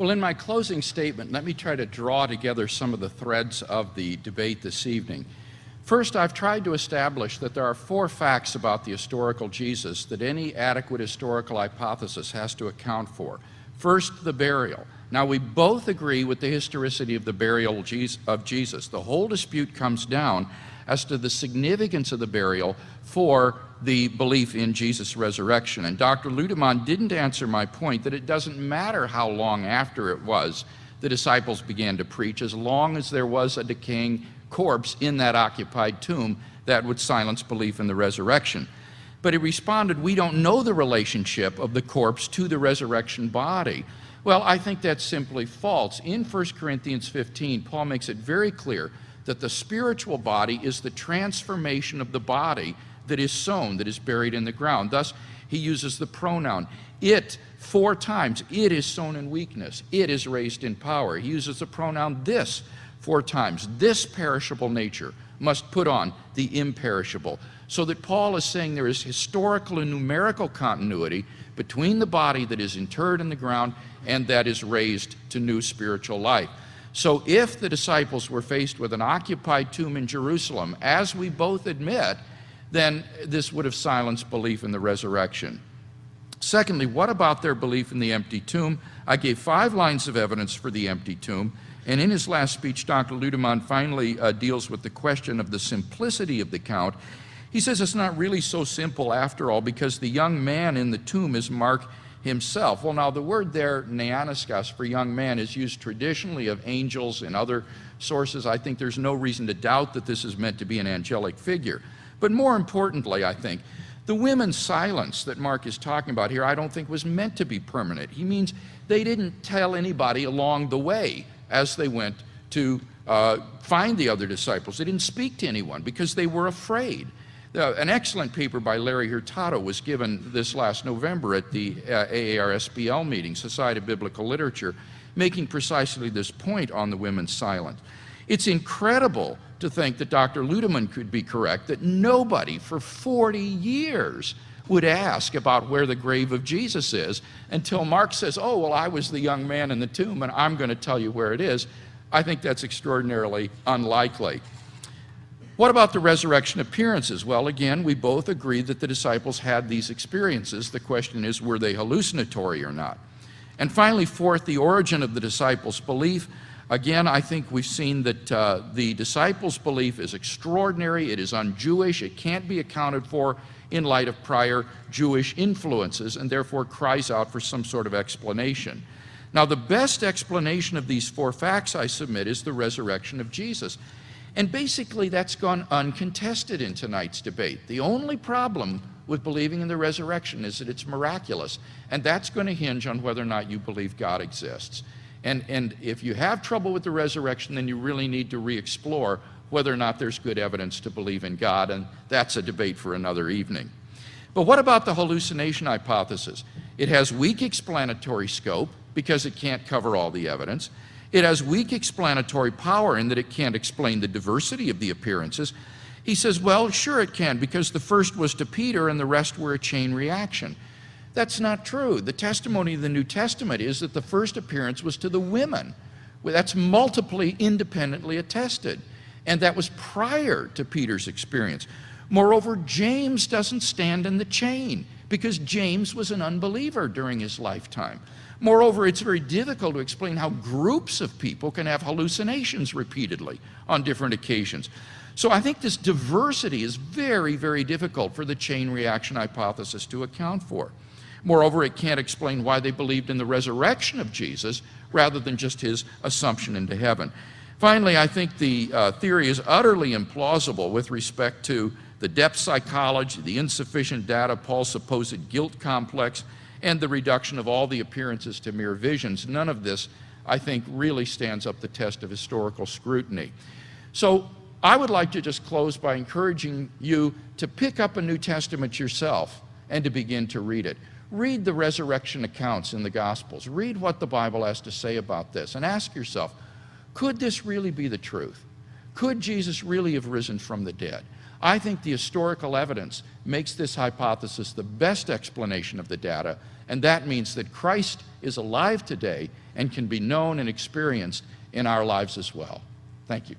Well, in my closing statement, let me try to draw together some of the threads of the debate this evening. First, I've tried to establish that there are 4 facts about the historical Jesus that any adequate historical hypothesis has to account for. First, the burial. Now, we both agree with the historicity of the burial of Jesus. The whole dispute comes down as to the significance of the burial for the belief in Jesus' resurrection. And Dr. Lüdemann didn't answer my point that it doesn't matter how long after it was the disciples began to preach, as long as there was a decaying corpse in that occupied tomb that would silence belief in the resurrection. But he responded, we don't know the relationship of the corpse to the resurrection body. Well, I think that's simply false. In 1 Corinthians 15, Paul makes it very clear that the spiritual body is the transformation of the body that is sown, that is buried in the ground. Thus, he uses the pronoun it 4 times. It is sown in weakness. It is raised in power. He uses the pronoun this 4 times. This perishable nature must put on the imperishable. So that Paul is saying there is historical and numerical continuity between the body that is interred in the ground and that is raised to new spiritual life. So if the disciples were faced with an occupied tomb in Jerusalem, as we both admit, then this would have silenced belief in the resurrection. Secondly, what about their belief in the empty tomb? I gave 5 lines of evidence for the empty tomb, and in his last speech, Dr. Lüdemann finally deals with the question of the simplicity of the account. He says it's not really so simple after all, because the young man in the tomb is Mark himself. Well, now the word there, neaniskos, for young man, is used traditionally of angels and other sources. I think there's no reason to doubt that this is meant to be an angelic figure. But more importantly, I think, the women's silence that Mark is talking about here, I don't think was meant to be permanent. He means they didn't tell anybody along the way as they went to find the other disciples. They didn't speak to anyone because they were afraid. An excellent paper by Larry Hurtado was given this last November at the AARSBL meeting, Society of Biblical Literature, making precisely this point on the women's silence. It's incredible to think that Dr. Lüdemann could be correct, that nobody for 40 years would ask about where the grave of Jesus is until Mark says, oh, well, I was the young man in the tomb and I'm going to tell you where it is. I think that's extraordinarily unlikely. What about the resurrection appearances? Well, again, we both agree that the disciples had these experiences. The question is, were they hallucinatory or not? And finally, fourth, the origin of the disciples' belief. Again, I think we've seen that the disciples' belief is extraordinary. It is un-Jewish. It can't be accounted for in light of prior Jewish influences, and therefore cries out for some sort of explanation. Now, the best explanation of these 4 facts, I submit, is the resurrection of Jesus. And basically, that's gone uncontested in tonight's debate. The only problem with believing in the resurrection is that it's miraculous, and that's going to hinge on whether or not you believe God exists. And if you have trouble with the resurrection, then you really need to re-explore whether or not there's good evidence to believe in God, and that's a debate for another evening. But what about the hallucination hypothesis? It has weak explanatory scope because it can't cover all the evidence. It has weak explanatory power in that it can't explain the diversity of the appearances. He says, well, sure it can, because the first was to Peter and the rest were a chain reaction. That's not true. The testimony of the New Testament is that the first appearance was to the women. Well, that's multiply independently attested. And that was prior to Peter's experience. Moreover, James doesn't stand in the chain because James was an unbeliever during his lifetime. Moreover, it's very difficult to explain how groups of people can have hallucinations repeatedly on different occasions. So I think this diversity is very, very difficult for the chain reaction hypothesis to account for. Moreover, it can't explain why they believed in the resurrection of Jesus rather than just his assumption into heaven. Finally, I think the theory is utterly implausible with respect to the depth psychology, the insufficient data, Paul's supposed guilt complex, and the reduction of all the appearances to mere visions. None of this, I think, really stands up the test of historical scrutiny. So I would like to just close by encouraging you to pick up a New Testament yourself and to begin to read it. Read the resurrection accounts in the Gospels. Read what the Bible has to say about this and ask yourself, could this really be the truth? Could Jesus really have risen from the dead? I think the historical evidence makes this hypothesis the best explanation of the data, and that means that Christ is alive today and can be known and experienced in our lives as well. Thank you.